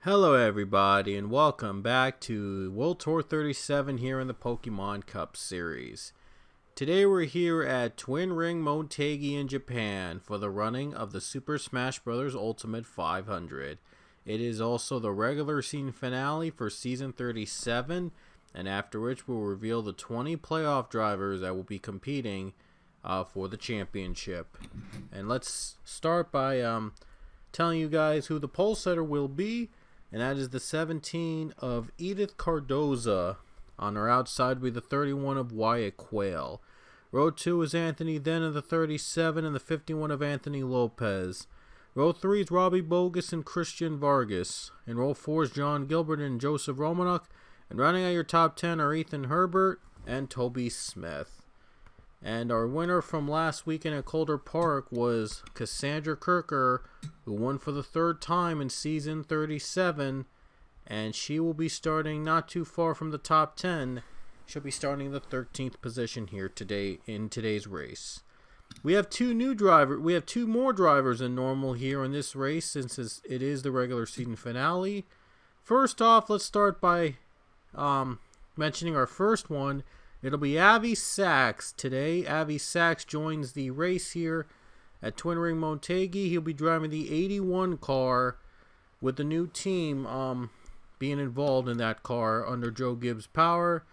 Hello everybody and welcome back to World Tour 37 here in the Pokemon Cup series. Today we're here at Twin Ring Motegi in Japan for the running of the Super Smash Bros. Ultimate 500. It is also the regular season finale for Season 37, and after which we'll reveal the 20 playoff drivers that will be competing for the championship. And let's start by telling you guys who the pole setter will be. And that is the 17 of Edith Cardoza. On her outside will be the 31 of Wyatt Quayle. Row 2 is Anthony Then of the 37 and the 51 of Anthony Lopez. Row 3 is Robbie Bogus and Christian Vargas. In row 4 is John Gilbert and Joseph Romanuk. And rounding out your top 10 are Ethan Herbert and Toby Smith. And our winner from last weekend at Calder Park was Cassandra Kirker, who won for the third time in Season 37. And she will be starting not too far from the top 10. She'll be starting the 13th position here today in today's race. We have two more drivers than normal here in this race since it is the regular season finale. First off, let's start by mentioning our first one. It'll be Avi Sachs today. Avi Sachs joins the race here at Twin Ring Motegi. He'll be driving the 81 car with the new team being involved in that car under Joe Gibbs' power.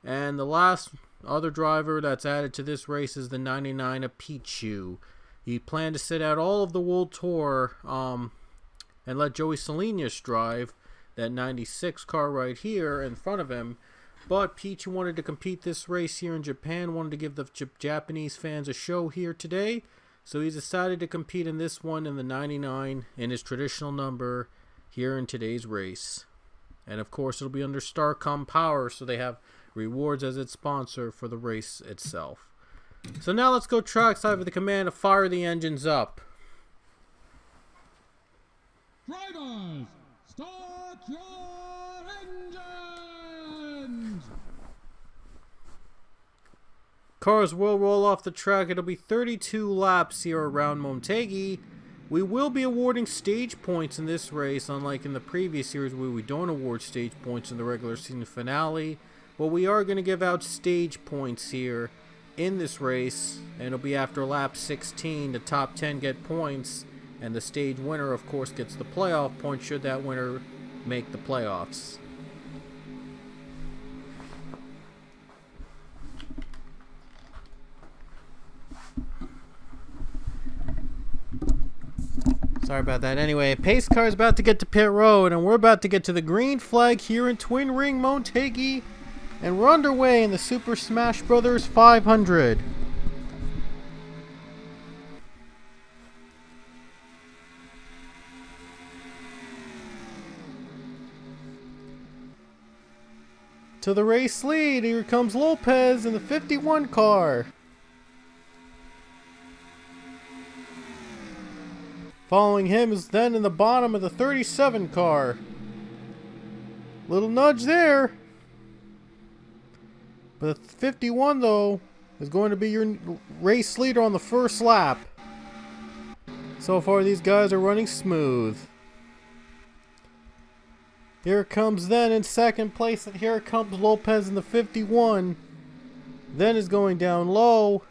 And the last other driver that's added to this race is the 99 of Pichu. He planned to sit out all of the World Tour and let Joey Salinas drive that 96 car right here in front of him. But Pichu wanted to compete this race here in Japan, wanted to give the Japanese fans a show here today. So he's decided to compete in this one in the 99 in his traditional number here in today's race. And of course it'll be under Starcom Power, so they have rewards as its sponsor for the race itself. So now let's go trackside with the command to fire the engines up. Drivers, start your engines! Cars will roll off the track. It'll be 32 laps here around Motegi. We will be awarding stage points in this race, unlike in the previous series where we don't award stage points in the regular season finale. But we are going to give out stage points here in this race, and it'll be after lap 16. The top 10 get points, and the stage winner, of course, gets the playoff points should that winner make the playoffs. Sorry about that. Anyway, pace car is about to get to pit road, and we're about to get to the green flag here in Twin Ring Motegi, and we're underway in the Super Smash Bros. 500. To the race lead, here comes Lopez in the 51 car. Following him is then in the bottom of the 37 car. Little nudge there. But the 51 though is going to be your race leader on the first lap. So far these guys are running smooth. Here comes then in second place, and here comes Lopez in the 51. Then is going down low.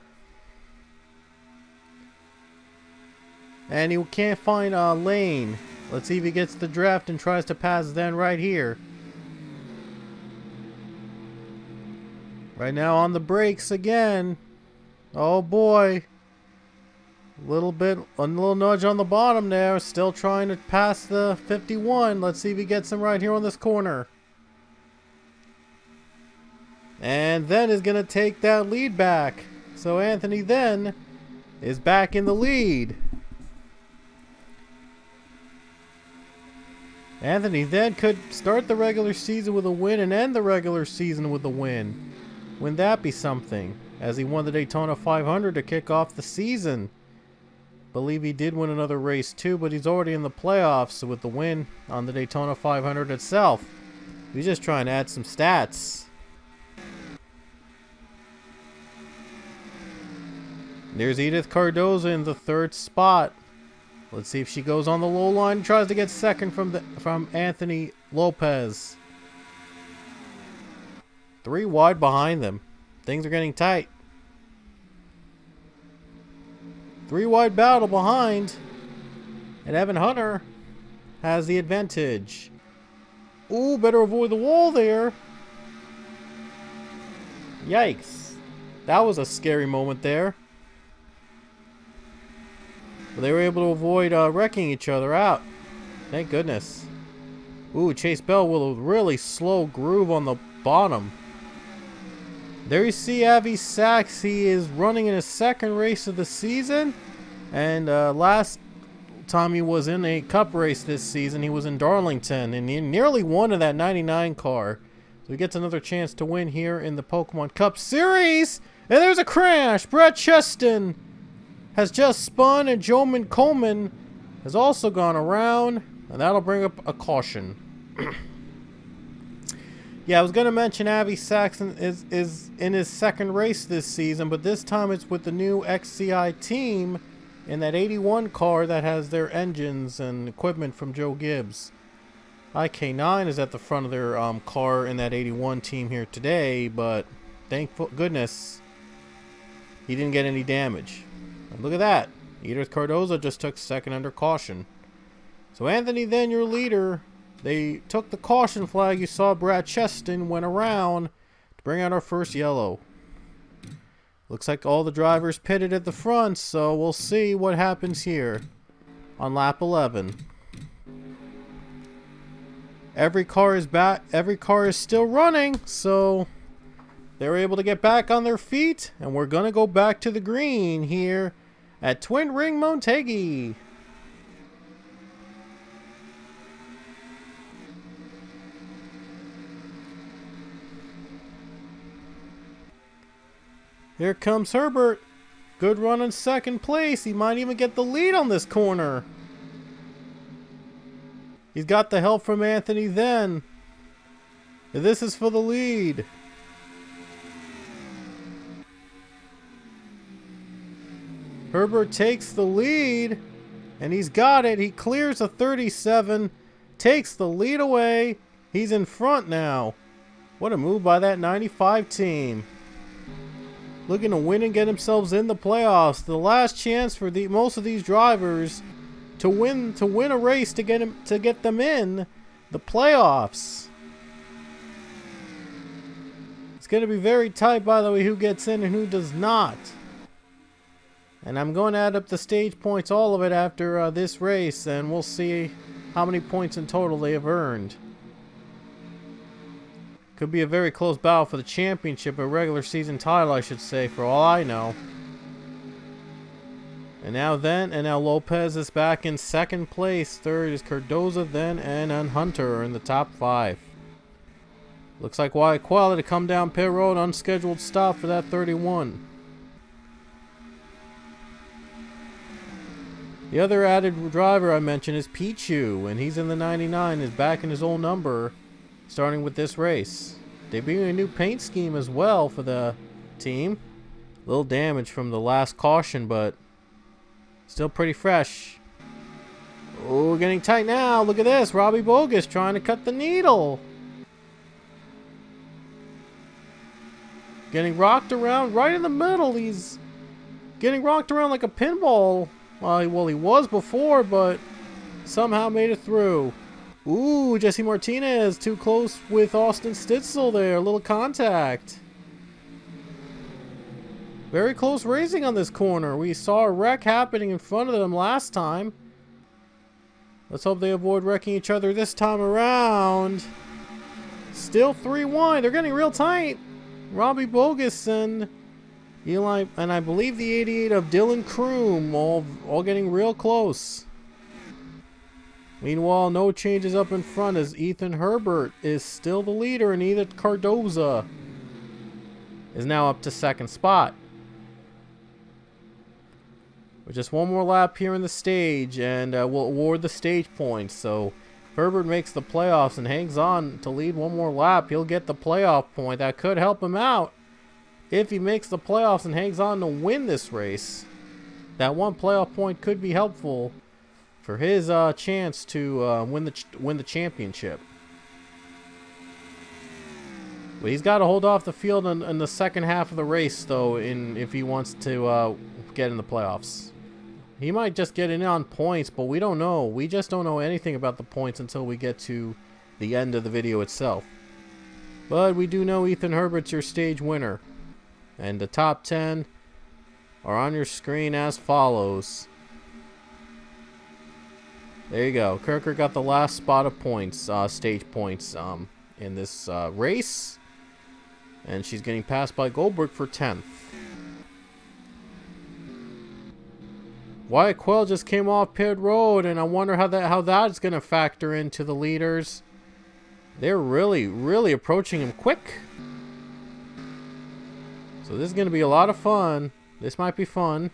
And he can't find a lane. Let's see if he gets the draft and tries to pass then right here. Right now on the brakes again. Oh boy. A little nudge on the bottom there. Still trying to pass the 51. Let's see if he gets him right here on this corner. And then is going to take that lead back. So Anthony then is back in the lead. Anthony then could start the regular season with a win and end the regular season with a win. Wouldn't that be something? As he won the Daytona 500 to kick off the season. Believe he did win another race too, but he's already in the playoffs with the win on the Daytona 500 itself. He's just trying to add some stats. There's Edith Cardoza in the third spot. Let's see if she goes on the low line and tries to get second from Anthony Lopez. 3 wide behind them. Things are getting tight. 3 wide battle behind. And Evan Hunter has the advantage. Ooh, better avoid the wall there. Yikes. That was a scary moment there. But they were able to avoid wrecking each other out. Thank goodness. Ooh, Chase Bell with a really slow groove on the bottom. There you see Avi Sachs. He is running in his 2nd race of the season. And last time he was in a cup race this season, he was in Darlington. And he nearly won in that 99 car. So he gets another chance to win here in the Pokemon Cup Series. And there's a crash. Brett Cheston has just spun, and Joman Coleman has also gone around. And that'll bring up a caution. Yeah, I was going to mention Avi Saxon is in his 2nd race this season, but this time it's with the new XCI team in that 81 car that has their engines and equipment from Joe Gibbs. IK9 is at the front of their car in that 81 team here today, but thank goodness he didn't get any damage. And look at that. Edith Cardoza just took 2nd under caution. So Anthony, then your leader. They took the caution flag. You saw Brad Cheston went around to bring out our first yellow. Looks like all the drivers pitted at the front, so we'll see what happens here on lap 11. Every car is back. Every car is still running, so they're able to get back on their feet, and we're gonna go back to the green here at Twin Ring Motegi. Here comes Herbert. Good run in 2nd place. He might even get the lead on this corner. He's got the help from Anthony then. And this is for the lead. Herbert takes the lead. And he's got it. He clears a 37. Takes the lead away. He's in front now. What a move by that 95 team. Looking to win and get themselves in the playoffs. The last chance for most of these drivers to win a race to get them in the playoffs. It's going to be very tight, by the way, who gets in and who does not. And I'm going to add up the stage points, all of it, after this race, and we'll see how many points in total they have earned. Could be a very close battle for the championship, a regular season title, I should say, for all I know. And now Lopez is back in 2nd place. 3rd is Cardoza, and Hunter in the top 5. Looks like Wyatt Qualla to come down pit road, unscheduled stop for that 31. The other added driver I mentioned is Pichu, and he's in the 99, is back in his old number, starting with this race. Debuting a new paint scheme as well for the team. A little damage from the last caution, but still pretty fresh. Oh, getting tight now. Look at this. Robbie Bogus trying to cut the needle. Getting rocked around right in the middle. He's getting rocked around like a pinball. Well, he was before, but somehow made it through. Ooh, Jesse Martinez too close with Austin Stitzel there. A little contact. Very close racing on this corner. We saw a wreck happening in front of them last time. Let's hope they avoid wrecking each other this time around. Still 3 wide. They're getting real tight. Robbie Bogus and Eli, and I believe the 88 of Dylan Kroom, all getting real close. Meanwhile, no changes up in front as Ethan Herbert is still the leader, and Edith Cardoza is now up to 2nd spot. With just one more lap here in the stage, and we'll award the stage points. So if Herbert makes the playoffs and hangs on to lead one more lap, he'll get the playoff point. That could help him out. If he makes the playoffs and hangs on to win this race, that one playoff point could be helpful for his chance to win the championship. But he's got to hold off the field in the second half of the race, though, if he wants to get in the playoffs. He might just get in on points, but we don't know. We just don't know anything about the points until we get to the end of the video itself. But we do know Ethan Herbert's your stage winner. And the top 10 are on your screen as follows. There you go. Kirker got the last spot of points, stage points, in this race. And she's getting passed by Goldberg for 10th. Wyatt Quell just came off pit road, and I wonder how that's going to factor into the leaders. They're really approaching him quick. So this is going to be a lot of fun. This might be fun.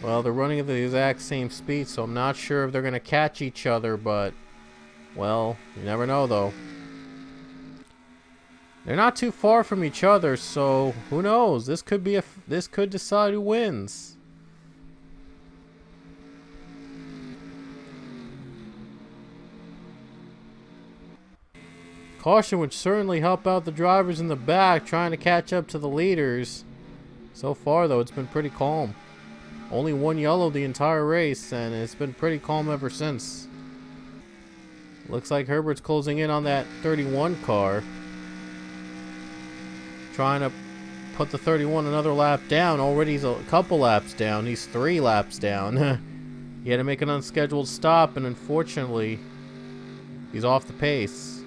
Well, they're running at the exact same speed, so I'm not sure if they're going to catch each other, but, well, you never know, though. They're not too far from each other, so who knows? This could decide who wins. Caution would certainly help out the drivers in the back trying to catch up to the leaders. So far, though, it's been pretty calm. Only one yellow the entire race, and it's been pretty calm ever since. Looks like Herbert's closing in on that 31 car. Trying to put the 31 another lap down. Already he's a couple laps down. He's 3 laps down. He had to make an unscheduled stop, and unfortunately, he's off the pace.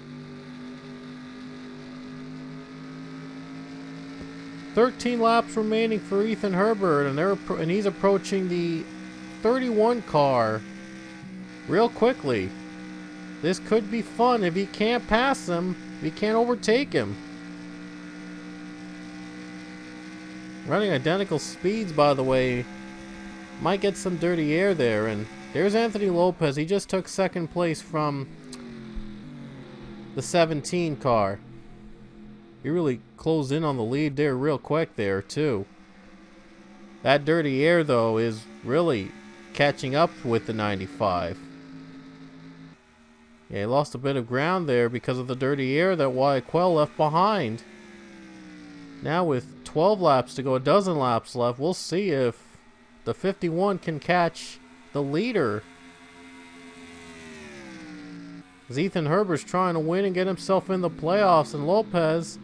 13 laps remaining for Ethan Herbert, and he's approaching the 31 car real quickly. This could be fun if he can't pass him, if he can't overtake him. Running identical speeds, by the way. Might get some dirty air there. And there's Anthony Lopez. He just took second place from the 17 car. He really closed in on the lead there real quick there, too. That dirty air, though, is really catching up with the 95. Yeah, he lost a bit of ground there because of the dirty air that Wyatt Quell left behind. Now with 12 laps to go, a dozen laps left, we'll see if the 51 can catch the leader. As Ethan Herbert's trying to win and get himself in the playoffs, and Lopez,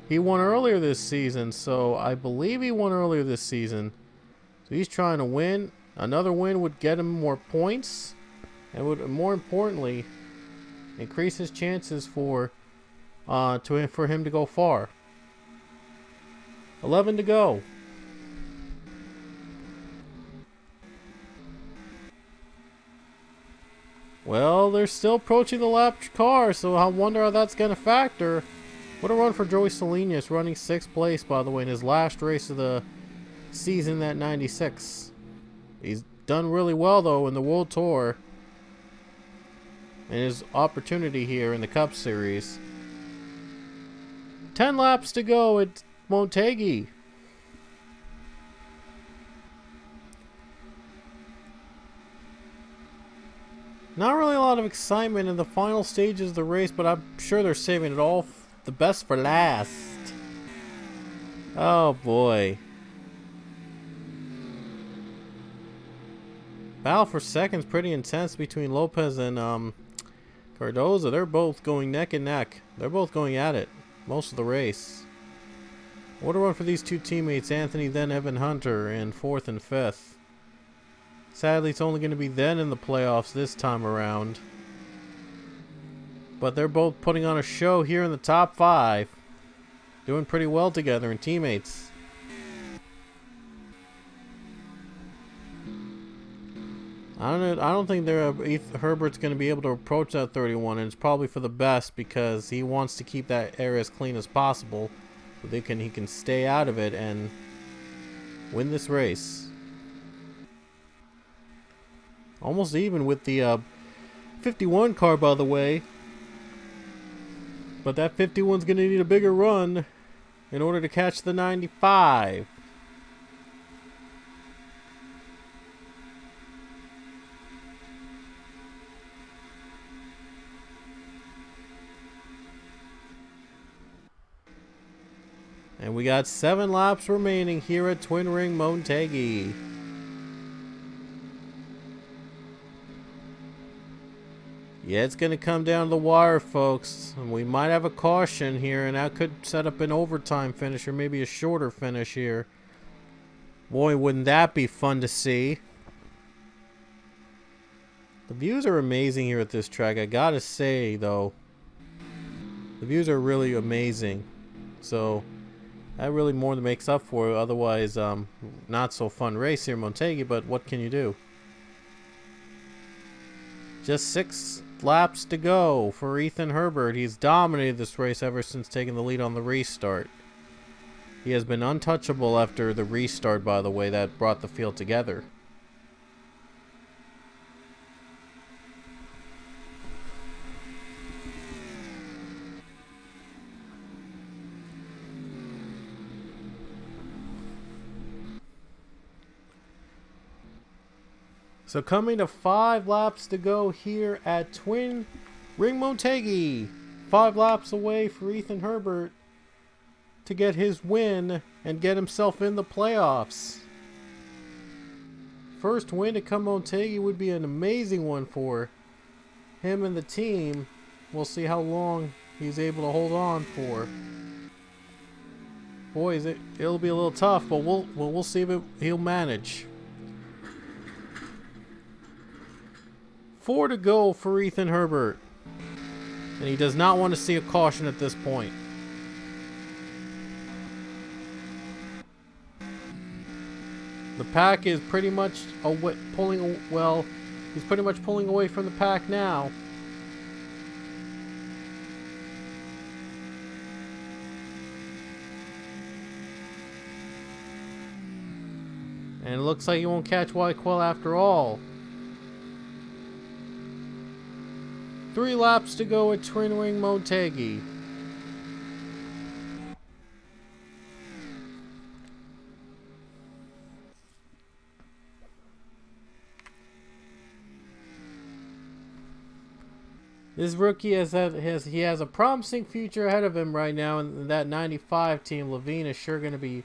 he won earlier this season, so I believe he won earlier this season. So he's trying to win. Another win would get him more points, and would, more importantly, increase his chances for him to go far. 11 to go. Well, they're still approaching the lap car, so I wonder how that's going to factor. What a run for Joey Salinas, running 6th place, by the way, in his last race of the season at 96. He's done really well, though, in the World Tour. And his opportunity here in the Cup Series. 10 laps to go at Motegi. Not really a lot of excitement in the final stages of the race, but I'm sure they're saving it all the best for last. Oh boy. Battle for second's pretty intense between Lopez and Cardoza. They're both going neck and neck. They're both going at it most of the race. What a run for these two teammates, Anthony, then Evan Hunter, in 4th and 5th. Sadly, it's only going to be then in the playoffs this time around. But they're both putting on a show here in the top 5. Doing pretty well together and teammates. I don't think Herbert's going to be able to approach that 31, and it's probably for the best because he wants to keep that area as clean as possible. So he can stay out of it and win this race. Almost even with the 51 car, by the way. But that 51's going to need a bigger run in order to catch the 95. And we got 7 laps remaining here at Twin Ring Motegi. Yeah, it's going to come down to the wire, folks. And we might have a caution here, and that could set up an overtime finish or maybe a shorter finish here. Boy, wouldn't that be fun to see. The views are amazing here at this track. I gotta say, though, the views are really amazing. So that really more than makes up for it. Otherwise, not so fun race here in Motegi, but what can you do? Just 6 laps to go for Ethan Herbert. He's dominated this race ever since taking the lead on the restart. He has been untouchable after the restart, by the way, that brought the field together. So coming to 5 laps to go here at Twin Ring Motegi. 5 laps away for Ethan Herbert to get his win and get himself in the playoffs. First win to come Motegi would be an amazing one for him and the team. We'll see how long he's able to hold on for. Boys, it'll be a little tough, but we'll see if he'll manage. 4 to go for Ethan Herbert. And he does not want to see a caution at this point. The pack is pretty much he's pretty much pulling away from the pack now. And it looks like he won't catch Wyquell after all. 3 laps to go at Twin Ring Motegi. This rookie has a promising future ahead of him right now, and that 95 team, Levine, is sure going to be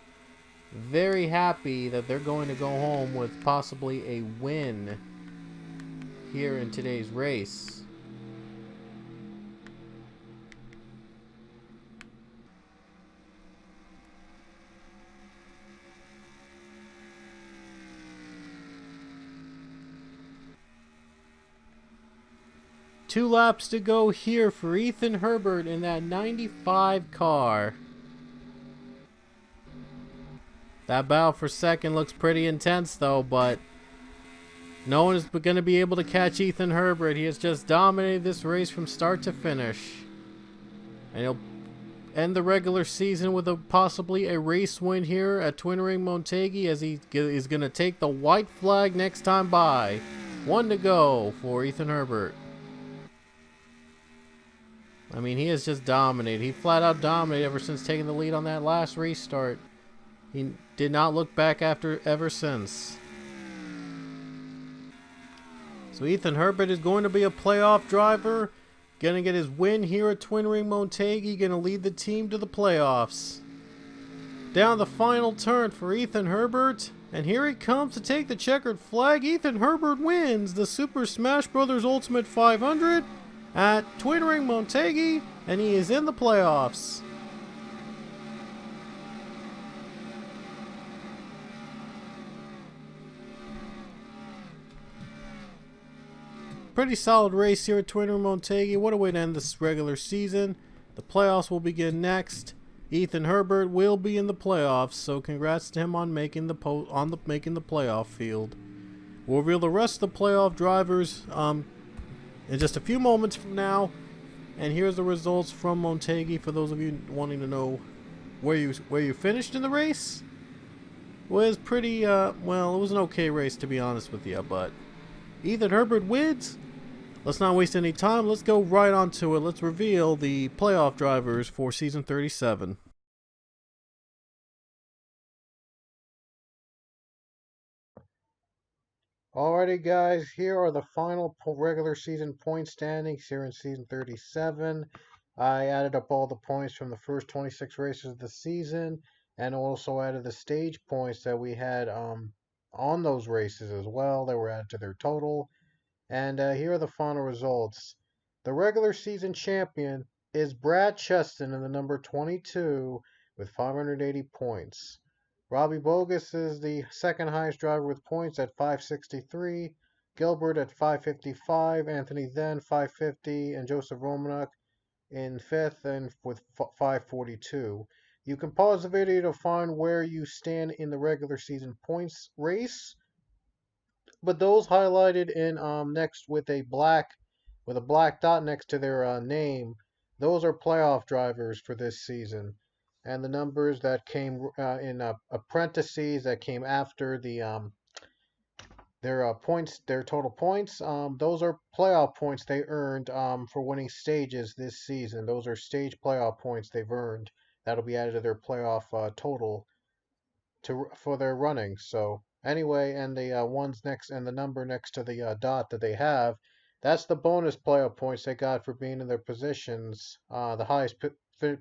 very happy that they're going to go home with possibly a win here in today's race. Two laps to go here for Ethan Herbert in that 95 car. That battle for second looks pretty intense though, but no one is going to be able to catch Ethan Herbert. He has just dominated this race from start to finish. And he'll end the regular season with possibly a race win here at Twin Ring Motegi, as he is going to take the white flag next time by. 1 to go for Ethan Herbert. I mean, he has just dominated. He flat out dominated ever since taking the lead on that last restart. He did not look back ever since. So Ethan Herbert is going to be a playoff driver. Going to get his win here at Twin Ring Motegi. Going to lead the team to the playoffs. Down the final turn for Ethan Herbert. And here he comes to take the checkered flag. Ethan Herbert wins the Super Smash Bros. Ultimate 500 at Twin Ring Motegi. And he is in the playoffs. Pretty solid race here at Twin Ring Motegi. What a way to end this regular season. The playoffs will begin next. Ethan Herbert will be in the playoffs, so congrats to him on making the playoff field. We'll reveal the rest of the playoff drivers in just a few moments from now. And here's the results from Motegi for those of you wanting to know where you finished in the race. It was pretty well, it was an okay race to be honest with you, but Ethan Herbert wins. Let's not waste any time. Let's go right on to it. Let's reveal the playoff drivers for Season 37. Alrighty, guys. Here are the final regular season point standings here in Season 37. I added up all the points from the first 26 races of the season and also added the stage points that we had on those races as well. They were added to their total. And here are the final results. The regular season champion is Brad Cheston in the number 22 with 580 points. Robbie Bogus is the second highest driver with points at 563. Gilbert at 555. Anthony Then 550. And Joseph Romanuk in fifth and with 542. You can pause the video to find where you stand in the regular season points race, but those highlighted in next with a black dot next to their name, those are playoff drivers for this season. And the numbers that came in apprentices that came after their points, their total points, those are playoff points they earned for winning stages this season. Those are stage playoff points they've earned. That'll be added to their playoff total for their running. So anyway, and the ones next and the number next to the dot that they have, that's the bonus playoff points they got for being in their positions, the highest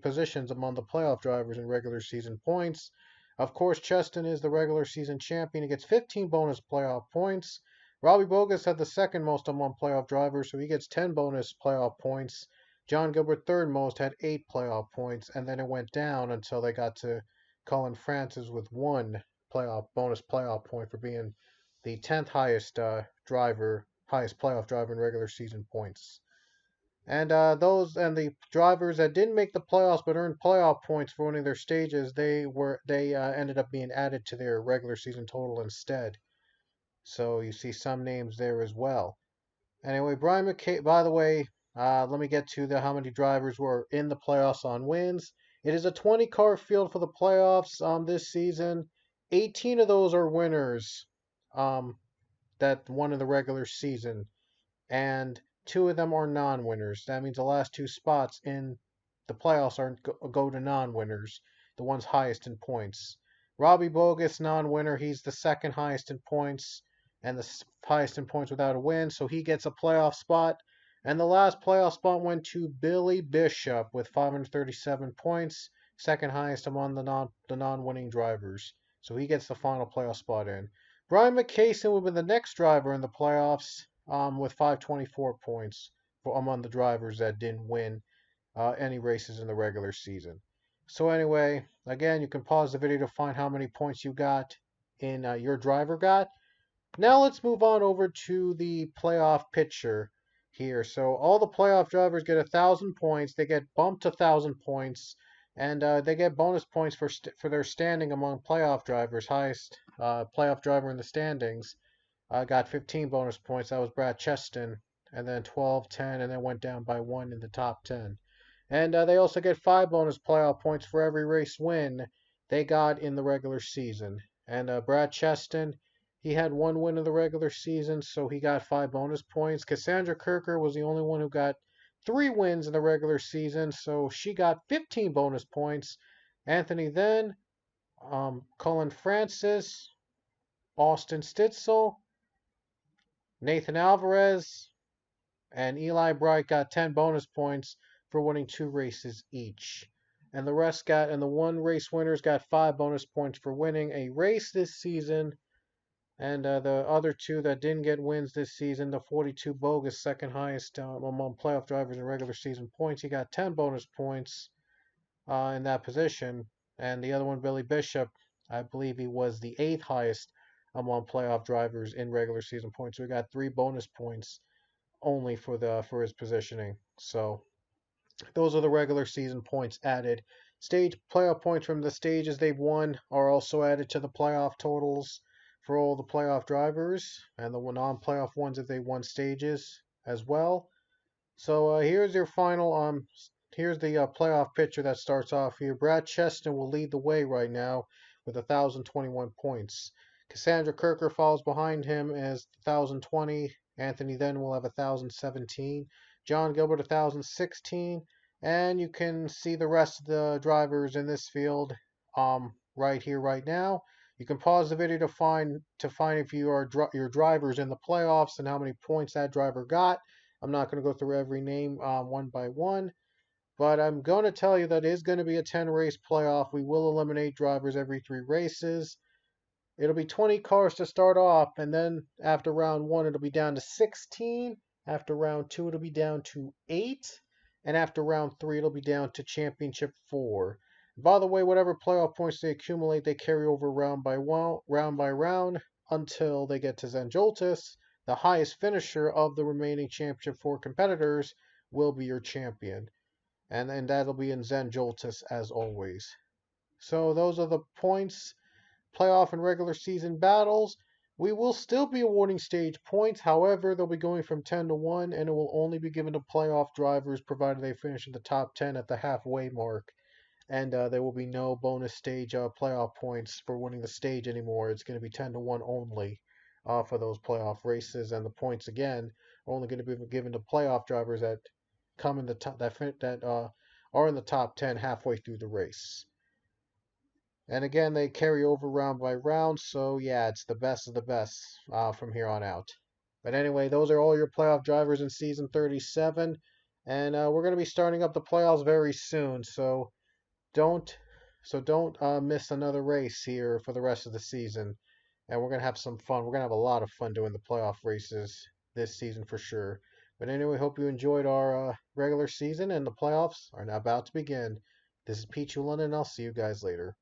positions among the playoff drivers in regular season points. Of course, Cheston is the regular season champion. He gets 15 bonus playoff points. Robbie Bogus had the second most among playoff drivers, so he gets 10 bonus playoff points. John Gilbert, third most, had 8 playoff points, and then it went down until they got to Colin Francis with one bonus playoff point for being the 10th highest highest playoff driver in regular season points. And the drivers that didn't make the playoffs but earned playoff points for winning their stages, they ended up being added to their regular season total instead. So you see some names there as well. Anyway, Brian McKay, by the way, let me get to how many drivers were in the playoffs on wins. It is a 20-car field for the playoffs this season. 18 of those are winners um, that won in the regular season, and two of them are non-winners. That means the last two spots in the playoffs go to non-winners, the ones highest in points. Robbie Bogus, non-winner, he's the second highest in points and the highest in points without a win, so he gets a playoff spot. And the last playoff spot went to Billy Bishop with 537 points, second highest among the non-winning drivers. So he gets the final playoff spot in. Brian McCason would be the next driver in the playoffs with 524 points for among the drivers that didn't win any races in the regular season. So anyway, again, you can pause the video to find how many points you got in your driver got. Now let's move on over to the playoff picture here. So all the playoff drivers get 1,000 points. They get bumped to 1,000 points, and they get bonus points for their standing among playoff drivers. Highest playoff driver in the standings got 15 bonus points. That was Brad Cheston, and then 12, 10, and then went down by one in the top 10. And they also get 5 bonus playoff points for every race win they got in the regular season. And Brad Cheston, he had one win in the regular season, so he got 5 bonus points. Cassandra Kirker was the only one who got 3 wins in the regular season, so she got 15 bonus points. Anthony Then, Colin Francis, Austin Stitzel, Nathan Alvarez, and Eli Bright got 10 bonus points for winning 2 races each. And the one race winners got 5 bonus points for winning a race this season. And the other 2 that didn't get wins this season, the 42 Bogus, second highest among playoff drivers in regular season points, he got 10 bonus points in that position. And the other one, Billy Bishop, I believe he was the 8th highest among playoff drivers in regular season points. So he got 3 bonus points only for his positioning. So those are the regular season points added. Stage playoff points from the stages they've won are also added to the playoff totals for all the playoff drivers and the non-playoff ones if they won stages as well. So here's your final here's the playoff picture that starts off here. Brad Cheston will lead the way right now with 1,021 points. Cassandra Kirker follows behind him as 1,020. Anthony Then will have 1,017. John Gilbert 1,016. And you can see the rest of the drivers in this field right here, right now. You can pause the video to find if you are your drivers in the playoffs and how many points that driver got. I'm not going to go through every name one by one. But I'm going to tell you that it is going to be a 10 race playoff. We will eliminate drivers every 3 races. It'll be 20 cars to start off, and then after round one, it'll be down to 16. After round two, it'll be down to 8. And after round three, it'll be down to championship 4. By the way, whatever playoff points they accumulate, they carry over round by round until they get to Zanjoltis. The highest finisher of the remaining championship 4 competitors will be your champion. And that'll be in Zanjoltis as always. So those are the points, playoff and regular season battles. We will still be awarding stage points. However, they'll be going from 10 to 1, and it will only be given to playoff drivers provided they finish in the top 10 at the halfway mark. And there will be no bonus stage playoff points for winning the stage anymore. It's going to be 10 to 1 only for those playoff races. And the points, again, are only going to be given to playoff drivers that come in the top, that are in the top 10 halfway through the race. And again, they carry over round by round, so yeah, it's the best of the best from here on out. But anyway, those are all your playoff drivers in season 37, and we're going to be starting up the playoffs very soon. Don't don't miss another race here for the rest of the season. And we're going to have some fun. We're going to have a lot of fun doing the playoff races this season for sure. But anyway, hope you enjoyed our regular season, and the playoffs are now about to begin. This is Pete London, and I'll see you guys later.